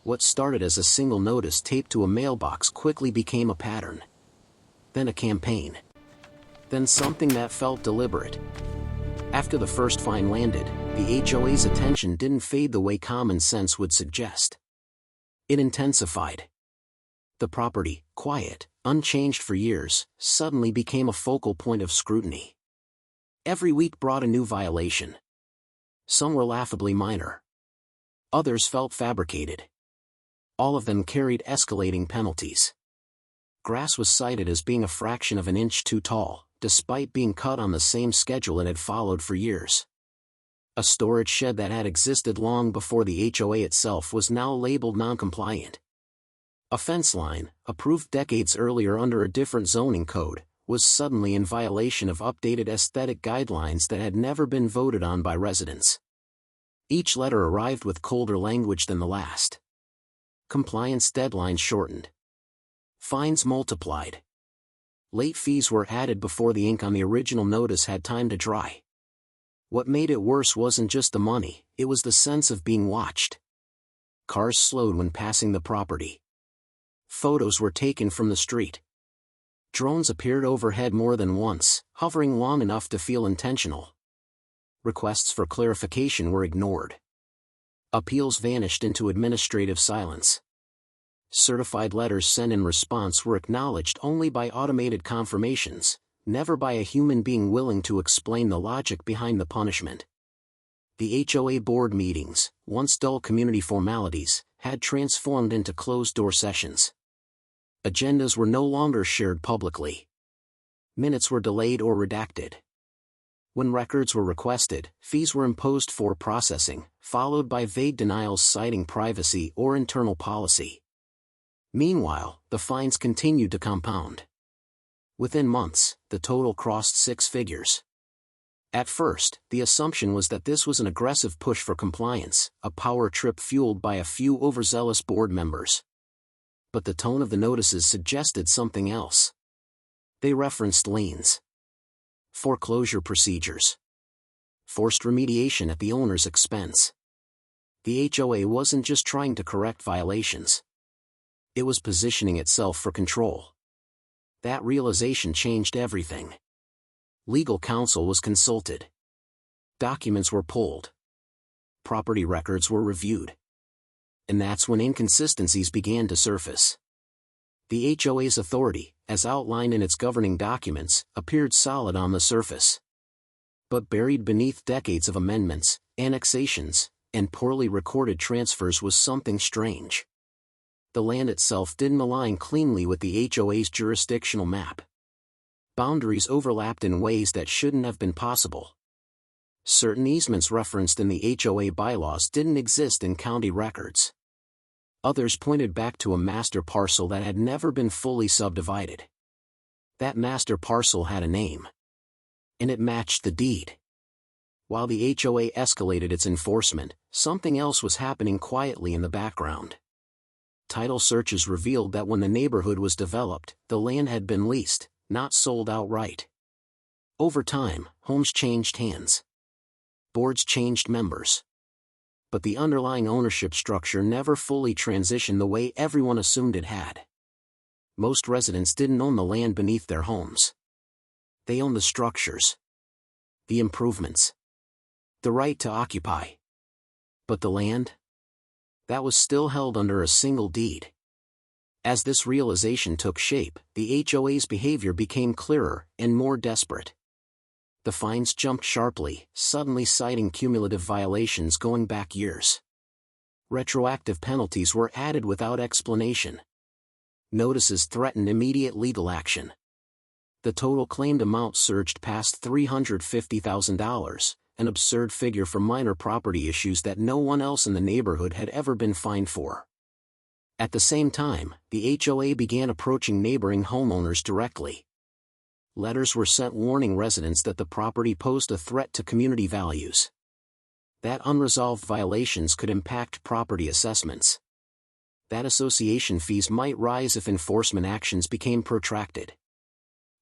What started as a single notice taped to a mailbox quickly became a pattern. Then a campaign. Then something that felt deliberate. After the first fine landed, the HOA's attention didn't fade the way common sense would suggest. It intensified. The property, quiet, unchanged for years, suddenly became a focal point of scrutiny. Every week brought a new violation. Some were laughably minor. Others felt fabricated. All of them carried escalating penalties. Grass was cited as being a fraction of an inch too tall, despite being cut on the same schedule it had followed for years. A storage shed that had existed long before the HOA itself was now labeled non-compliant. A fence line, approved decades earlier under a different zoning code, was suddenly in violation of updated aesthetic guidelines that had never been voted on by residents. Each letter arrived with colder language than the last. Compliance deadlines shortened. Fines multiplied. Late fees were added before the ink on the original notice had time to dry. What made it worse wasn't just the money, it was the sense of being watched. Cars slowed when passing the property. Photos were taken from the street. Drones appeared overhead more than once, hovering long enough to feel intentional. Requests for clarification were ignored. Appeals vanished into administrative silence. Certified letters sent in response were acknowledged only by automated confirmations, never by a human being willing to explain the logic behind the punishment. The HOA board meetings, once dull community formalities, had transformed into closed-door sessions. Agendas were no longer shared publicly. Minutes were delayed or redacted. When records were requested, fees were imposed for processing, followed by vague denials citing privacy or internal policy. Meanwhile, the fines continued to compound. Within months, the total crossed 6 figures. At first, the assumption was that this was an aggressive push for compliance, a power trip fueled by a few overzealous board members. But the tone of the notices suggested something else. They referenced liens, foreclosure procedures, forced remediation at the owner's expense. The HOA wasn't just trying to correct violations. It was positioning itself for control. That realization changed everything. Legal counsel was consulted. Documents were pulled. Property records were reviewed. And that's when inconsistencies began to surface. The HOA's authority, as outlined in its governing documents, appeared solid on the surface. But buried beneath decades of amendments, annexations, and poorly recorded transfers was something strange. The land itself didn't align cleanly with the HOA's jurisdictional map. Boundaries overlapped in ways that shouldn't have been possible. Certain easements referenced in the HOA bylaws didn't exist in county records. Others pointed back to a master parcel that had never been fully subdivided. That master parcel had a name. And it matched the deed. While the HOA escalated its enforcement, something else was happening quietly in the background. Title searches revealed that when the neighborhood was developed, the land had been leased, not sold outright. Over time, homes changed hands. Boards changed members. But the underlying ownership structure never fully transitioned the way everyone assumed it had. Most residents didn't own the land beneath their homes. They owned the structures, the improvements, the right to occupy. But the land? That was still held under a single deed. As this realization took shape, the HOA's behavior became clearer and more desperate. The fines jumped sharply, suddenly citing cumulative violations going back years. Retroactive penalties were added without explanation. Notices threatened immediate legal action. The total claimed amount surged past $350,000, an absurd figure for minor property issues that no one else in the neighborhood had ever been fined for. At the same time, the HOA began approaching neighboring homeowners directly. Letters were sent warning residents that the property posed a threat to community values. That unresolved violations could impact property assessments. That association fees might rise if enforcement actions became protracted.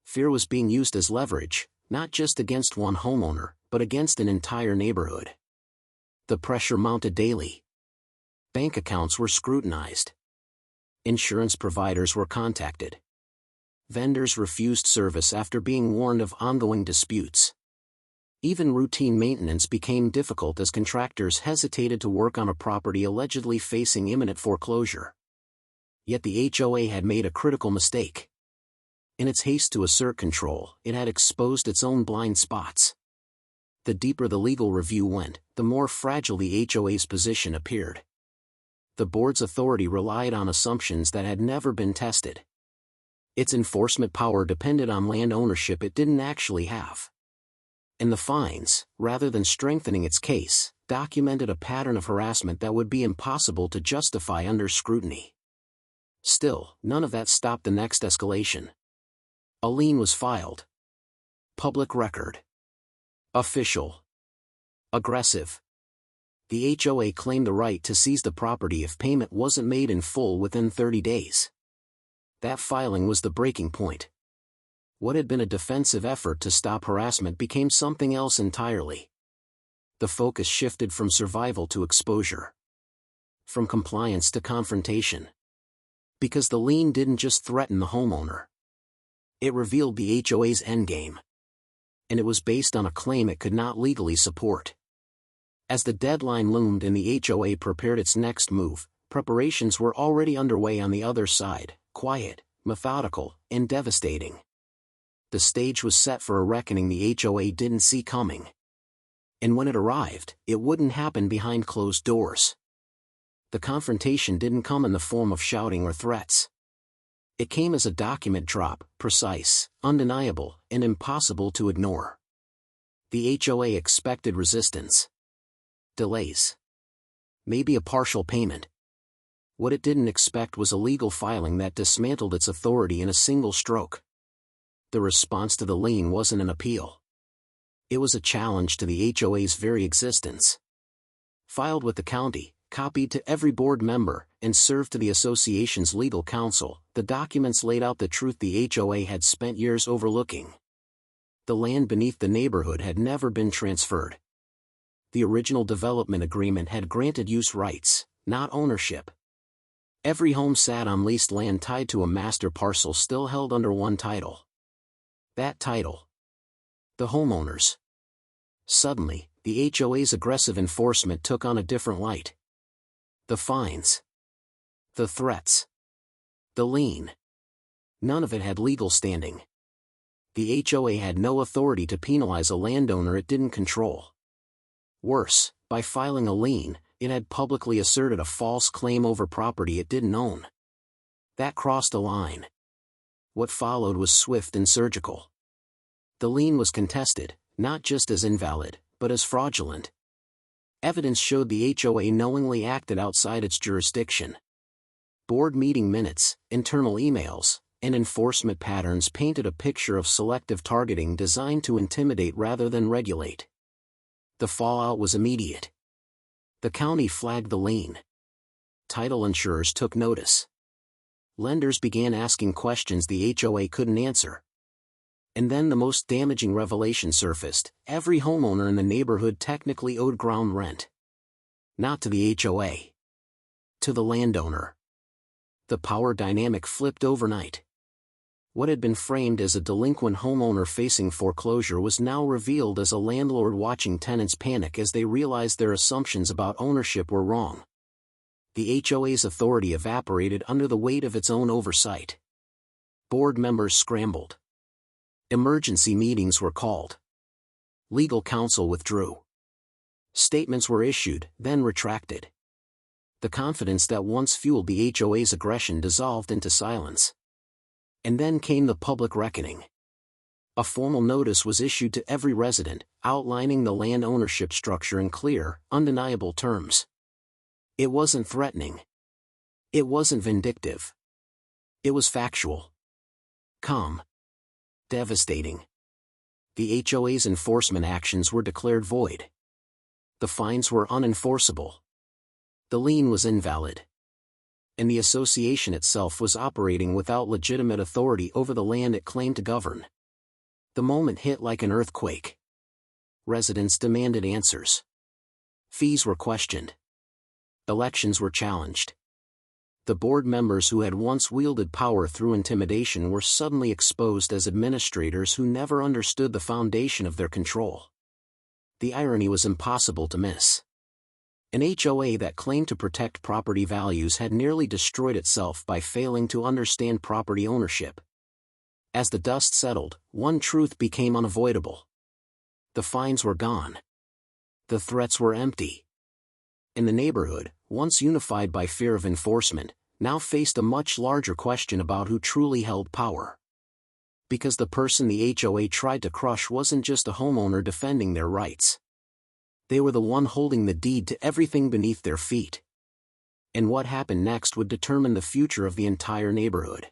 Fear was being used as leverage, not just against one homeowner, but against an entire neighborhood. The pressure mounted daily. Bank accounts were scrutinized. Insurance providers were contacted. Vendors refused service after being warned of ongoing disputes. Even routine maintenance became difficult as contractors hesitated to work on a property allegedly facing imminent foreclosure. Yet the HOA had made a critical mistake. In its haste to assert control, it had exposed its own blind spots. The deeper the legal review went, the more fragile the HOA's position appeared. The board's authority relied on assumptions that had never been tested. Its enforcement power depended on land ownership it didn't actually have. And the fines, rather than strengthening its case, documented a pattern of harassment that would be impossible to justify under scrutiny. Still, none of that stopped the next escalation. A lien was filed. Public record. Official. Aggressive. The HOA claimed the right to seize the property if payment wasn't made in full within 30 days. That filing was the breaking point. What had been a defensive effort to stop harassment became something else entirely. The focus shifted from survival to exposure. From compliance to confrontation. Because the lien didn't just threaten the homeowner. It revealed the HOA's endgame. And it was based on a claim it could not legally support. As the deadline loomed and the HOA prepared its next move, preparations were already underway on the other side, quiet, methodical, and devastating. The stage was set for a reckoning the HOA didn't see coming. And when it arrived, it wouldn't happen behind closed doors. The confrontation didn't come in the form of shouting or threats. It came as a document drop, precise, undeniable, and impossible to ignore. The HOA expected resistance. Delays. Maybe a partial payment. What it didn't expect was a legal filing that dismantled its authority in a single stroke. The response to the lien wasn't an appeal. It was a challenge to the HOA's very existence. Filed with the county, copied to every board member, and served to the association's legal counsel, the documents laid out the truth the HOA had spent years overlooking. The land beneath the neighborhood had never been transferred. The original development agreement had granted use rights, not ownership. Every home sat on leased land tied to a master parcel still held under one title. That title. The homeowners. Suddenly, the HOA's aggressive enforcement took on a different light. The fines. The threats. The lien. None of it had legal standing. The HOA had no authority to penalize a landowner it didn't control. Worse, by filing a lien, it had publicly asserted a false claim over property it didn't own. That crossed a line. What followed was swift and surgical. The lien was contested, not just as invalid, but as fraudulent. Evidence showed the HOA knowingly acted outside its jurisdiction. Board meeting minutes, internal emails, and enforcement patterns painted a picture of selective targeting designed to intimidate rather than regulate. The fallout was immediate. The county flagged the lien. Title insurers took notice. Lenders began asking questions the HOA couldn't answer. And then the most damaging revelation surfaced: every homeowner in the neighborhood technically owed ground rent. Not to the HOA. To the landowner. The power dynamic flipped overnight. What had been framed as a delinquent homeowner facing foreclosure was now revealed as a landlord watching tenants panic as they realized their assumptions about ownership were wrong. The HOA's authority evaporated under the weight of its own oversight. Board members scrambled. Emergency meetings were called. Legal counsel withdrew. Statements were issued, then retracted. The confidence that once fueled the HOA's aggression dissolved into silence. And then came the public reckoning. A formal notice was issued to every resident, outlining the land ownership structure in clear, undeniable terms. It wasn't threatening. It wasn't vindictive. It was factual. Calm. Devastating. The HOA's enforcement actions were declared void. The fines were unenforceable. The lien was invalid. And the association itself was operating without legitimate authority over the land it claimed to govern. The moment hit like an earthquake. Residents demanded answers. Fees were questioned. Elections were challenged. The board members who had once wielded power through intimidation were suddenly exposed as administrators who never understood the foundation of their control. The irony was impossible to miss. An HOA that claimed to protect property values had nearly destroyed itself by failing to understand property ownership. As the dust settled, one truth became unavoidable. The fines were gone. The threats were empty. And the neighborhood, once unified by fear of enforcement, now faced a much larger question about who truly held power. Because the person the HOA tried to crush wasn't just a homeowner defending their rights. They were the one holding the deed to everything beneath their feet. And what happened next would determine the future of the entire neighborhood.